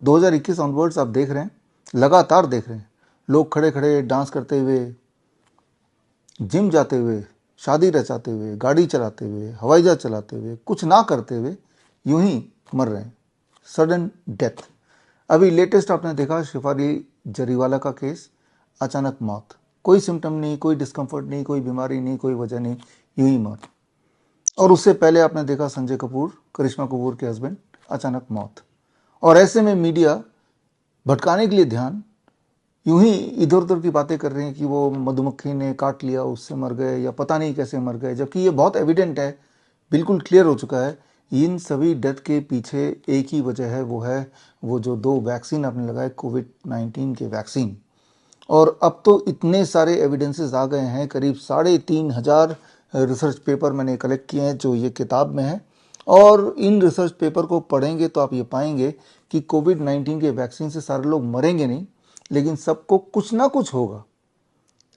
2021 onwards आप देख रहे हैं, लगातार देख रहे हैं, लोग खड़े खड़े डांस करते हुए, जिम जाते हुए, शादी रचाते हुए, गाड़ी चलाते हुए, हवाई जहाज चलाते हुए, कुछ ना करते हुए यूं ही मर रहे हैं। Sudden death. अभी लेटेस्ट आपने देखा शिफाली जरीवाला का केस, अचानक मौत, कोई सिम्टम नहीं, कोई डिस्कम्फर्ट नहीं, कोई बीमारी नहीं, कोई वजह नहीं, यूं ही मौत। और उससे पहले आपने देखा संजय कपूर, करिश्मा कपूर के हस्बैंड, अचानक मौत। और ऐसे में मीडिया भटकाने के लिए ध्यान यूं ही इधर उधर की बातें कर रहे हैं कि वो मधुमक्खी ने काट लिया उससे मर गए या पता नहीं कैसे मर गए, जबकि ये बहुत एविडेंट है, बिल्कुल क्लियर हो चुका है। इन सभी डेथ के पीछे एक ही वजह है, वो है वो जो 2 वैक्सीन आपने लगाए, कोविड-19 के वैक्सीन। और अब तो इतने सारे एविडेंसेस आ गए हैं, करीब 3,500 रिसर्च पेपर मैंने कलेक्ट किए हैं जो ये किताब में है। और इन रिसर्च पेपर को पढ़ेंगे तो आप ये पाएंगे कि कोविड-19 के वैक्सीन से सारे लोग मरेंगे नहीं, लेकिन सबको कुछ ना कुछ होगा।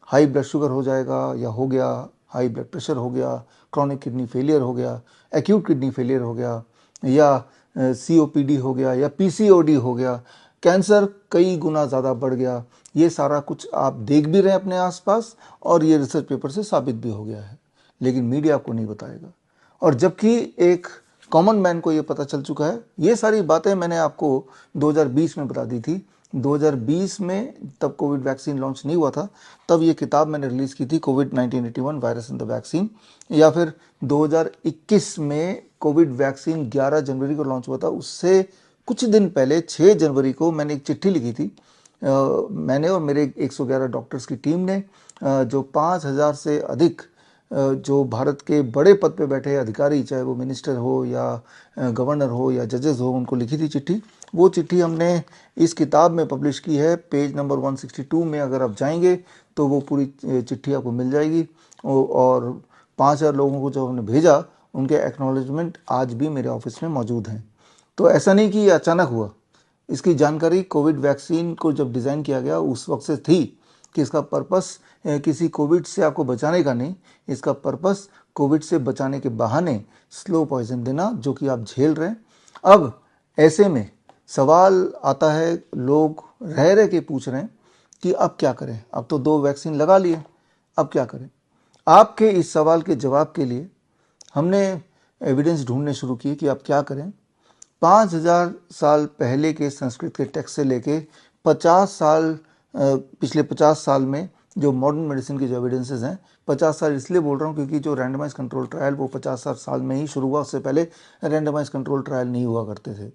हाई ब्लड शुगर हो जाएगा या हो गया, हाई ब्लड प्रेशर हो गया, क्रॉनिक किडनी फेलियर हो गया, एक्यूट किडनी फेलियर हो गया, या सीओपीडी हो गया, या पीसीओडी हो गया, कैंसर कई गुना ज़्यादा बढ़ गया। ये सारा कुछ आप देख भी रहे हैं अपने आसपास, और ये रिसर्च पेपर से साबित भी हो गया है, लेकिन मीडिया आपको नहीं बताएगा। और जबकि एक कॉमन मैन को ये पता चल चुका है। ये सारी बातें मैंने आपको 2020 में बता दी थी। 2020 में तब कोविड वैक्सीन लॉन्च नहीं हुआ था, तब ये किताब मैंने रिलीज़ की थी, Covid 1981 virus in the vaccine. या फिर 2021 में कोविड वैक्सीन 11 जनवरी को लॉन्च हुआ था, उससे कुछ दिन पहले 6 जनवरी को मैंने एक चिट्ठी लिखी थी। मैंने और मेरे 111 डॉक्टर्स की टीम ने, जो 5,000 से अधिक जो भारत के बड़े पद पे बैठे अधिकारी, चाहे वो मिनिस्टर हो या गवर्नर हो या जजेस हो, उनको लिखी थी चिट्ठी। वो चिट्ठी हमने इस किताब में पब्लिश की है। पेज नंबर 162 में अगर आप जाएंगे तो वो पूरी चिट्ठी आपको मिल जाएगी। और 5,000 लोगों को जो हमने भेजा, उनके एक्नॉलेजमेंट आज भी मेरे ऑफिस में मौजूद हैं। तो ऐसा नहीं कि ये अचानक हुआ। इसकी जानकारी कोविड वैक्सीन को जब डिज़ाइन किया गया उस वक्त से थी कि इसका पर्पस किसी कोविड से आपको बचाने का नहीं, इसका पर्पस कोविड से बचाने के बहाने स्लो पॉइजन देना, जो कि आप झेल रहे हैं। अब ऐसे में सवाल आता है, लोग रह रह के पूछ रहे हैं कि अब क्या करें, अब तो 2 वैक्सीन लगा लिए, अब क्या करें। आपके इस सवाल के जवाब के लिए हमने एविडेंस ढूंढने शुरू किए कि आप क्या करें। 5,000 साल पहले के संस्कृत के टेक्स्ट से लेके 50 साल, पिछले 50 साल में जो मॉडर्न मेडिसिन की जो एविडेंसेस हैं, 50 साल इसलिए बोल रहा हूँ क्योंकि जो रैंडमाइज कंट्रोल ट्रायल वो 50 साल में ही शुरू हुआ, उससे पहले रैंडमाइज कंट्रोल ट्रायल नहीं हुआ करते थे,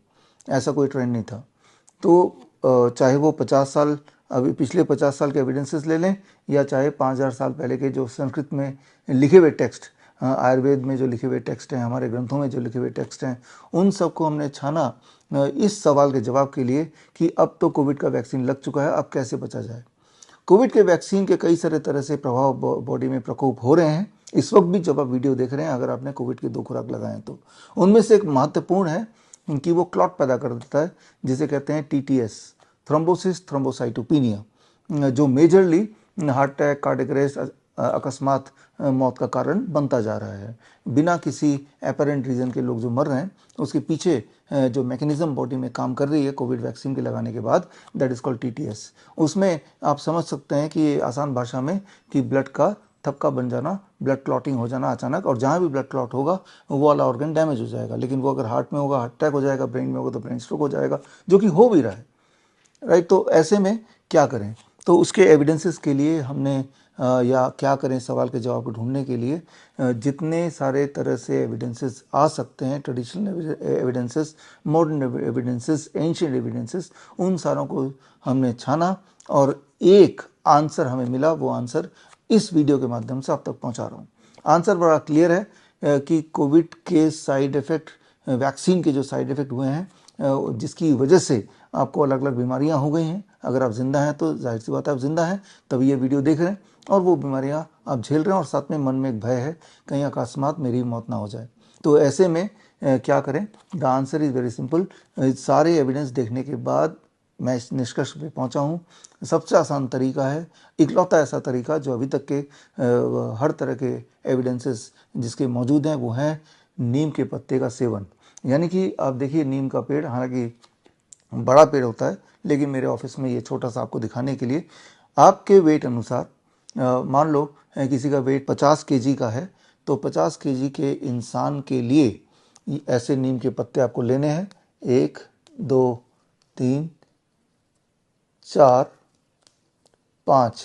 ऐसा कोई ट्रेंड नहीं था। तो चाहे वो 50 साल, अभी पिछले 50 साल के एविडेंसेस ले लें, या चाहे 5,000 साल पहले के जो संस्कृत में लिखे हुए टेक्स्ट, आयुर्वेद में जो लिखे हुए टेक्स्ट हैं, हमारे ग्रंथों में जो लिखे हुए टेक्स्ट हैं, उन सबको हमने छाना इस सवाल के जवाब के लिए कि अब तो कोविड का वैक्सीन लग चुका है, अब कैसे बचा जाए। कोविड के वैक्सीन के कई सारे तरह से प्रभाव बॉडी में प्रकोप हो रहे हैं इस वक्त भी, जब आप वीडियो देख रहे हैं, अगर आपने कोविड के 2 खुराक लगाए तो उनमें से एक महत्वपूर्ण है कि वो क्लॉट पैदा कर देता है, जिसे कहते हैं टीटीएस, थ्रोम्बोसिस थ्रोम्बोसाइटोपिनिया, जो majorly heart attack, cardiac arrest, अकस्मात मौत का कारण बनता जा रहा है। बिना किसी एपरेंट रीज़न के लोग जो मर रहे हैं, उसके पीछे जो मैकेनिज्म बॉडी में काम कर रही है कोविड वैक्सीन के लगाने के बाद, दैट इज़ कॉल्ड टीटीएस। उसमें आप समझ सकते हैं कि आसान भाषा में कि ब्लड का थक्का बन जाना, ब्लड क्लॉटिंग हो जाना अचानक, और जहाँ भी ब्लड क्लॉट होगा वो वाला ऑर्गन डैमेज हो जाएगा। लेकिन वो अगर हार्ट में होगा हार्ट अटैक हो जाएगा, ब्रेन में होगा तो ब्रेन स्ट्रोक हो जाएगा, जो कि हो भी रहा है, राइट। तो ऐसे में क्या करें, तो उसके एविडेंसेस के लिए हमने या क्या करें सवाल के जवाब को ढूंढने के लिए जितने सारे तरह से एविडेंसेस आ सकते हैं, traditional evidences, modern evidences, ancient evidences, उन सारों को हमने छाना और एक आंसर हमें मिला। वो आंसर इस वीडियो के माध्यम से आप तक पहुंचा रहा हूँ। आंसर बड़ा क्लियर है कि कोविड के साइड इफ़ेक्ट, वैक्सीन के जो साइड इफ़ेक्ट हुए हैं, जिसकी वजह से आपको अलग अलग बीमारियां हो गई हैं। अगर आप जिंदा हैं तो जाहिर सी बात है आप जिंदा हैं, तभी ये वीडियो देख रहे हैं, और वो बीमारियां आप झेल रहे हैं, और साथ में मन में एक भय है कहीं अकस्मात मेरी मौत ना हो जाए। तो ऐसे में क्या करें? The answer is very simple. सारे एविडेंस देखने के बाद मैं इस निष्कर्ष पे पहुंचा हूँ, सबसे आसान तरीका है, इकलौता ऐसा तरीका जो अभी तक के हर तरह के एविडेंसेस जिसके मौजूद हैं, वो हैं नीम के पत्ते का सेवन। यानी कि आप देखिए, नीम का पेड़, हालांकि बड़ा पेड़ होता है, लेकिन मेरे ऑफिस में ये छोटा सा आपको दिखाने के लिए आपके वेट अनुसार, मान लो किसी का वेट 50 केजी का है, तो 50 केजी के इंसान के लिए ऐसे नीम के पत्ते आपको लेने हैं। 1 2 3 4 5,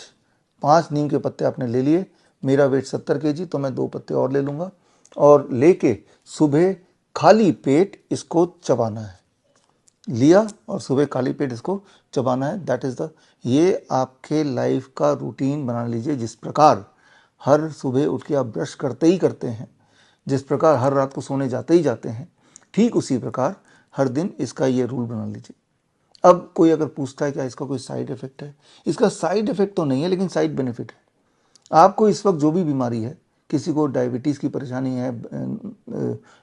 5 नीम के पत्ते आपने ले लिए। मेरा वेट 70 केजी, तो मैं 2 पत्ते और ले लूँगा और लेके सुबह खाली पेट इसको चबाना है। लिया और सुबह खाली पेट इसको चबाना है। दैट इज़ द, ये आपके लाइफ का रूटीन बना लीजिए। जिस प्रकार हर सुबह उठ के आप ब्रश करते ही करते हैं, जिस प्रकार हर रात को सोने जाते ही जाते हैं, ठीक उसी प्रकार हर दिन इसका ये रूल बना लीजिए। अब कोई अगर पूछता है क्या इसका कोई साइड इफेक्ट है, इसका साइड इफेक्ट तो नहीं है, लेकिन साइड बेनिफिट है। आपको इस वक्त जो भी बीमारी है, किसी को डायबिटीज़ की परेशानी है,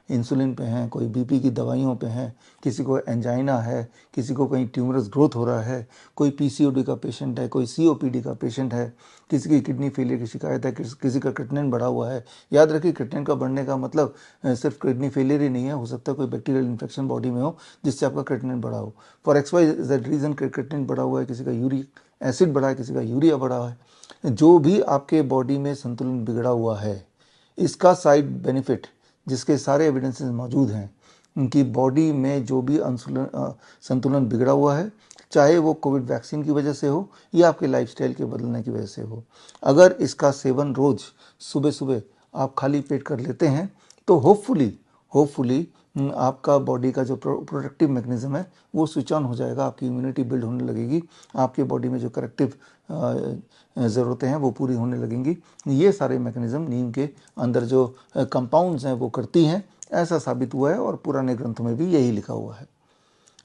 इंसुलिन पे हैं, कोई बीपी की दवाइयों पे हैं, किसी को एंजाइना है, किसी को कहीं ट्यूमरस ग्रोथ हो रहा है, कोई पीसीओडी का पेशेंट है, कोई सीओपीडी का पेशेंट है, किसी की किडनी फेलियर की शिकायत है, किसी का क्रिएटिनिन बढ़ा हुआ है। याद रखिए, क्रिएटिनिन का बढ़ने का मतलब सिर्फ किडनी फेलियर ही नहीं है, हो सकता है कोई बैक्टीरियल इन्फेक्शन बॉडी में हो जिससे आपका क्रिएटिनिन बढ़ा हो। फॉर XYZ रीज़न क्रिएटिनिन बढ़ा हुआ है, किसी का यूरिक एसिड बढ़ा है, किसी का यूरिया बढ़ा है। जो भी आपके बॉडी में संतुलन बिगड़ा हुआ है, इसका साइड बेनिफिट, जिसके सारे एविडेंसेस मौजूद हैं, उनकी बॉडी में जो भी संतुलन बिगड़ा हुआ है, चाहे वो कोविड वैक्सीन की वजह से हो या आपके लाइफस्टाइल के बदलने की वजह से हो, अगर इसका सेवन रोज सुबह सुबह आप खाली पेट कर लेते हैं, तो होपफुली आपका बॉडी का जो प्रोटेक्टिव मैकेनिज्म है वो स्विच ऑन हो जाएगा, आपकी इम्यूनिटी बिल्ड होने लगेगी, आपके बॉडी में जो करेक्टिव ज़रूरतें हैं वो पूरी होने लगेंगी। ये सारे मैकेनिज्म नीम के अंदर जो कंपाउंड्स हैं वो करती हैं, ऐसा साबित हुआ है और पुराने ग्रंथों में भी यही लिखा हुआ है।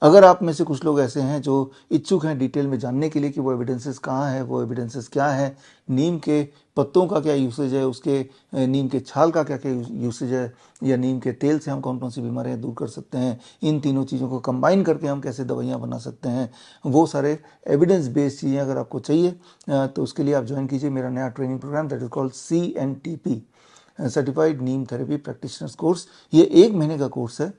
अगर आप में से कुछ लोग ऐसे हैं जो इच्छुक हैं डिटेल में जानने के लिए कि वो एविडेंसेस कहाँ है, वो एविडेंसेस क्या है, नीम के पत्तों का क्या यूसेज है, उसके नीम के छाल का क्या क्या यूसेज है, या नीम के तेल से हम कौन कौन सी बीमारियां दूर कर सकते हैं, इन तीनों चीज़ों को कंबाइन करके हम कैसे दवाइयाँ बना सकते हैं, वो सारे एविडेंस बेस्ड चीज़ें अगर आपको चाहिए तो उसके लिए आप ज्वाइन कीजिए मेरा नया training program, that is called CNTP, certified neem therapy practitioners course. ये 1 महीने का कोर्स है।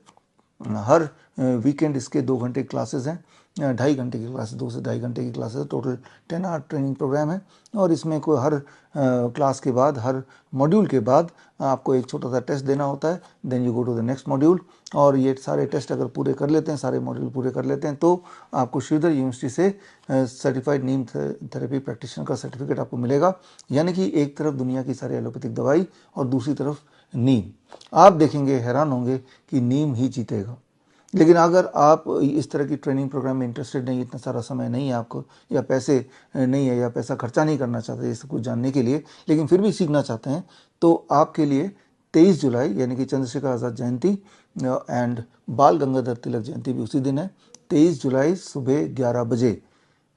हर वीकेंड इसके 2 घंटे क्लासेस हैं, 2.5 घंटे की क्लास, 2 से 2.5 घंटे की क्लासेस है, टोटल 10 आवर ट्रेनिंग प्रोग्राम है। और इसमें कोई हर क्लास के बाद, हर मॉड्यूल के बाद आपको एक छोटा सा टेस्ट देना होता है, then you go to the next module. और ये सारे टेस्ट अगर पूरे कर लेते हैं, सारे मॉड्यूल पूरे कर लेते हैं, तो आपको श्रीधर यूनिवर्सिटी से सर्टिफाइड नीम थेरेपी प्रैक्टिशनर का सर्टिफिकेट आपको मिलेगा। यानी कि एक तरफ दुनिया की सारी एलोपैथिक दवाई और दूसरी तरफ नीम। आप देखेंगे, हैरान होंगे कि नीम ही जीतेगा। लेकिन अगर आप इस तरह की ट्रेनिंग प्रोग्राम में इंटरेस्टेड नहीं, इतना सारा समय नहीं है आपको, या पैसे नहीं है, या पैसा खर्चा नहीं करना चाहते ये सब कुछ जानने के लिए, लेकिन फिर भी सीखना चाहते हैं, तो आपके लिए 23 जुलाई यानी कि चंद्रशेखर आज़ाद जयंती एंड बाल गंगाधर तिलक जयंती भी उसी दिन है। 23 जुलाई सुबह 11 बजे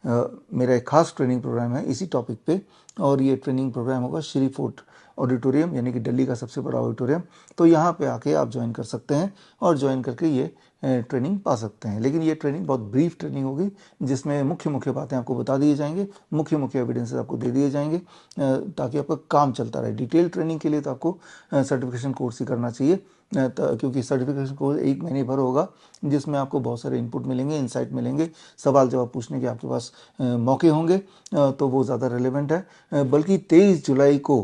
मेरा एक खास ट्रेनिंग प्रोग्राम है इसी टॉपिक पे, और ये ट्रेनिंग प्रोग्राम होगा श्री फोर्ट ऑडिटोरियम, यानी कि दिल्ली का सबसे बड़ा ऑडिटोरियम। तो यहाँ पे आके आप ज्वाइन कर सकते हैं और ज्वाइन करके ये ट्रेनिंग पा सकते हैं। लेकिन ये ट्रेनिंग बहुत ब्रीफ ट्रेनिंग होगी, जिसमें मुख्य मुख्य बातें आपको बता दिए जाएंगे, मुख्य मुख्य एविडेंसेस आपको दे दिए जाएंगे, ताकि आपका काम चलता रहे। डिटेल ट्रेनिंग के लिए तो आपको सर्टिफिकेशन कोर्स ही करना चाहिए, क्योंकि सर्टिफिकेशन कोर्स 1 महीने भर होगा, जिसमें आपको बहुत सारे इनपुट मिलेंगे, इंसाइट मिलेंगे, सवाल जवाब पूछने के आपके पास मौके होंगे, तो वो ज़्यादा रेलेवेंट है। बल्कि 23 जुलाई को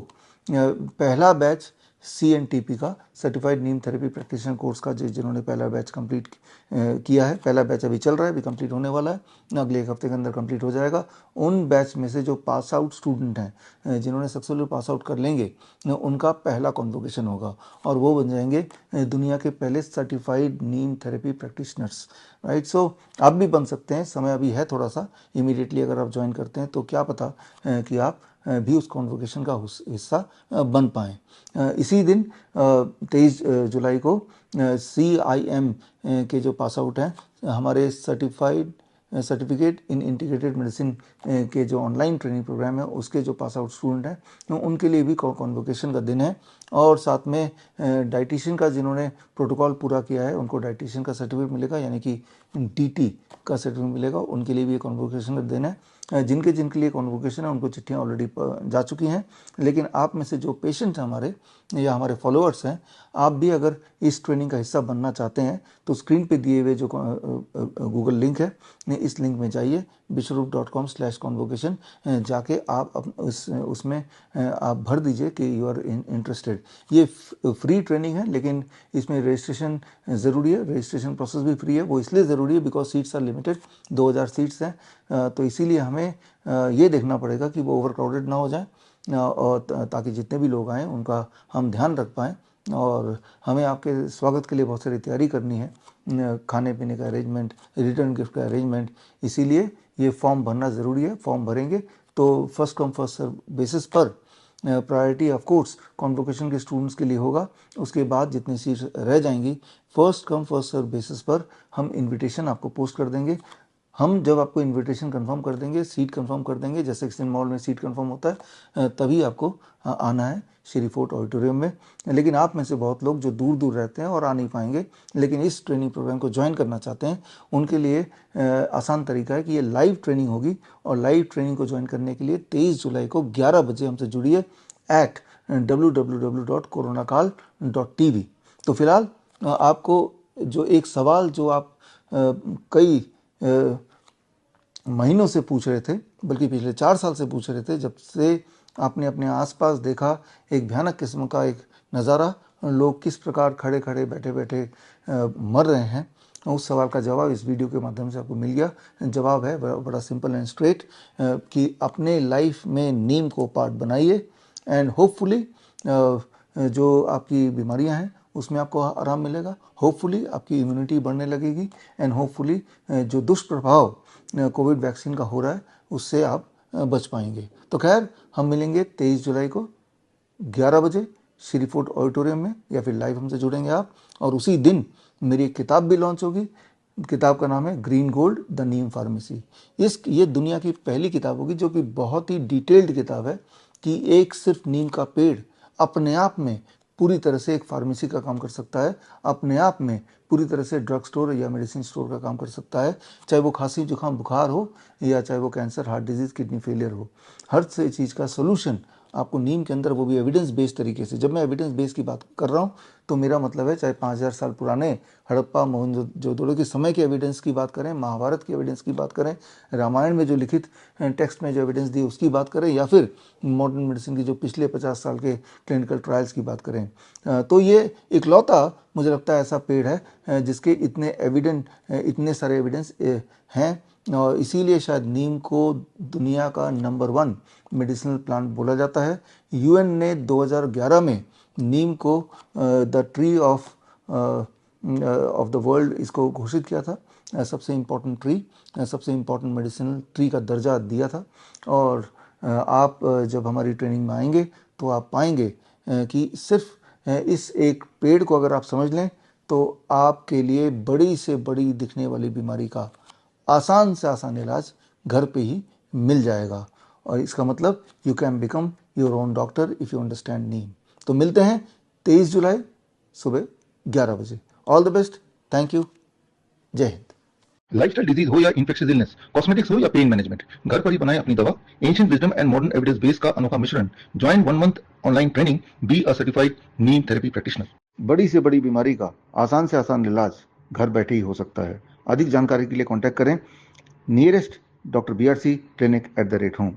पहला बैच CNTP का certified neem therapy practitioner course का, जिन्होंने पहला बैच कंप्लीट किया है, पहला बैच अभी चल रहा है, अभी कंप्लीट होने वाला है, अगले 1 हफ्ते के अंदर कंप्लीट हो जाएगा। उन बैच में से जो पास आउट स्टूडेंट हैं, जिन्होंने सक्सेसफुल पास आउट कर लेंगे, उनका पहला कॉन्वोकेशन होगा और वो बन जाएंगे दुनिया के पहले certified neem therapy practitioners, right. सो आप भी बन सकते हैं, समय अभी है थोड़ा सा। इमीडिएटली अगर आप ज्वाइन करते हैं तो क्या पता कि आप भी उस कॉन्वोकेशन का हिस्सा बन पाएँ। इसी दिन 23 जुलाई को CIM के जो पास आउट हैं, हमारे सर्टिफिकेट इन इंटीग्रेटेड मेडिसिन के जो ऑनलाइन ट्रेनिंग प्रोग्राम है, उसके जो पास आउट स्टूडेंट हैं, उनके लिए भी कॉन्वोकेशन का दिन है। और साथ में डाइटिशियन का जिन्होंने प्रोटोकॉल पूरा किया है, उनको डाइटिशियन का सर्टिफिकेट मिलेगा, यानी कि DT का सर्टिफिकेट मिलेगा, उनके लिए भी ये कॉन्वोकेशन देना है। जिनके लिए कॉन्वोकेशन है उनको चिट्ठियाँ ऑलरेडी जा चुकी हैं, लेकिन आप में से जो पेशेंट हैं हमारे या हमारे फॉलोअर्स हैं, आप भी अगर इस ट्रेनिंग का हिस्सा बनना चाहते हैं तो स्क्रीन पे दिए हुए जो गूगल लिंक है, इस लिंक में जाइए vishwaroop.com/convocation, जाके आप उसमें आप भर दीजिए कि यू आर इंटरेस्टेड। ये फ्री ट्रेनिंग है, लेकिन इसमें रजिस्ट्रेशन ज़रूरी है। रजिस्ट्रेशन प्रोसेस भी फ्री है। वो इसलिए ज़रूरी है because seats are limited, 2000 seats हैं, तो इसीलिए हमें ये देखना पड़ेगा कि वो ओवर क्राउडेड ना हो जाए, और ताकि जितने भी लोग आएँ उनका हम ध्यान रख पाएँ। और हमें आपके स्वागत के लिए बहुत सारी तैयारी करनी है, खाने पीने का अरेंजमेंट, रिटर्न गिफ्ट का अरेंजमेंट, इसीलिए ये फॉर्म भरना ज़रूरी है। फॉर्म भरेंगे तो first come first serve basis पर प्रायोरिटी ऑफ कोर्स कॉन्वोकेशन के स्टूडेंट्स के लिए होगा। उसके बाद जितनी सीट रह जाएंगी first come first serve basis पर हम इनविटेशन आपको पोस्ट कर देंगे। हम जब आपको इनविटेशन कंफर्म कर देंगे, सीट कंफर्म कर देंगे, जैसे एक्सचेंज मॉल में सीट कंफर्म होता है, तभी आपको आना है श्री फोर्ट ऑडिटोरियम में। लेकिन आप में से बहुत लोग जो दूर दूर रहते हैं और आ नहीं पाएंगे, लेकिन इस ट्रेनिंग प्रोग्राम को ज्वाइन करना चाहते हैं, उनके लिए आसान तरीका है कि ये लाइव ट्रेनिंग होगी। और लाइव ट्रेनिंग को ज्वाइन करने के लिए 23 जुलाई को 11 बजे हमसे जुड़िए at www.coronakal.tv। तो फिलहाल आपको जो एक सवाल जो आप कई महीनों से पूछ रहे थे, बल्कि पिछले 4 साल से पूछ रहे थे, जब से आपने अपने आसपास देखा एक भयानक किस्म का एक नज़ारा, लोग किस प्रकार खड़े खड़े बैठे बैठे मर रहे हैं, उस सवाल का जवाब इस वीडियो के माध्यम से आपको मिल गया। जवाब है बड़ा सिंपल एंड स्ट्रेट, कि अपने लाइफ में नीम को पार्ट बनाइए, एंड होपफुली जो आपकी बीमारियां हैं उसमें आपको आराम मिलेगा। होपफुली आपकी इम्यूनिटी बढ़ने लगेगी, एंड होपफुली जो दुष्प्रभाव कोविड वैक्सीन का हो रहा है उससे आप बच पाएंगे। तो खैर, हम मिलेंगे 23 जुलाई को 11 बजे श्री फोर्ट ऑडिटोरियम में, या फिर लाइव हमसे जुड़ेंगे आप। और उसी दिन मेरी एक किताब भी लॉन्च होगी। किताब का नाम है green gold the Neem pharmacy. ये दुनिया की पहली किताब होगी जो कि बहुत ही डिटेल्ड किताब है, कि एक सिर्फ नीम का पेड़ अपने आप में पूरी तरह से एक फार्मेसी का काम कर सकता है, अपने आप में पूरी तरह से ड्रग स्टोर या मेडिसिन स्टोर का काम कर सकता है। चाहे वो खांसी जुकाम बुखार हो, या चाहे वो cancer, heart disease, kidney failure हो, हर से चीज़ का सोल्यूशन आपको नीम के अंदर, वो भी एविडेंस बेस्ड तरीके से। जब मैं एविडेंस बेस्ड की बात कर रहा हूँ तो मेरा मतलब है चाहे 5000 साल पुराने हड़प्पा मोहनजोदड़ो के समय के एविडेंस की बात करें, महाभारत की एविडेंस की बात करें, रामायण में जो लिखित टेक्स्ट में जो एविडेंस दी उसकी बात करें, या फिर मॉडर्न मेडिसिन की जो पिछले 50 साल के क्लिनिकल ट्रायल्स की बात करें, तो ये इकलौता मुझे लगता है ऐसा पेड़ है जिसके इतने सारे एविडेंस हैं। और इसीलिए शायद नीम को दुनिया का नंबर 1 मेडिसिनल प्लांट बोला जाता है। यूएन ने 2011 में नीम को the tree of the world इसको घोषित किया था, सबसे इम्पोर्टेंट ट्री, सबसे इम्पोर्टेंट मेडिसिनल ट्री का दर्जा दिया था। और आप जब हमारी ट्रेनिंग में आएंगे तो आप पाएंगे कि सिर्फ इस एक पेड़ को अगर आप समझ लें तो आपके लिए बड़ी से बड़ी दिखने वाली बीमारी का आसान से आसान इलाज घर पे ही मिल जाएगा। और इसका मतलब you can become your own doctor if you understand neem. तो मिलते हैं 23 जुलाई सुबह 11 बजे। All the best, thank you, Jai Hind. Lifestyle disease हो या इन्फेक्शियस इलनेस, कॉस्मेटिक्स हो या पेन मैनेजमेंट, घर पर ही बनाएं अपनी दवा। Ancient wisdom and modern evidence base का अनोखा मिश्रण। Join 1 month online training, be a certified neem therapy practitioner. बड़ी से बड़ी बीमारी का आसान से आसान इलाज घर बैठे ही हो सकता है। अधिक जानकारी के लिए कांटेक्ट करें nearest Dr. BRC Clinic @ home।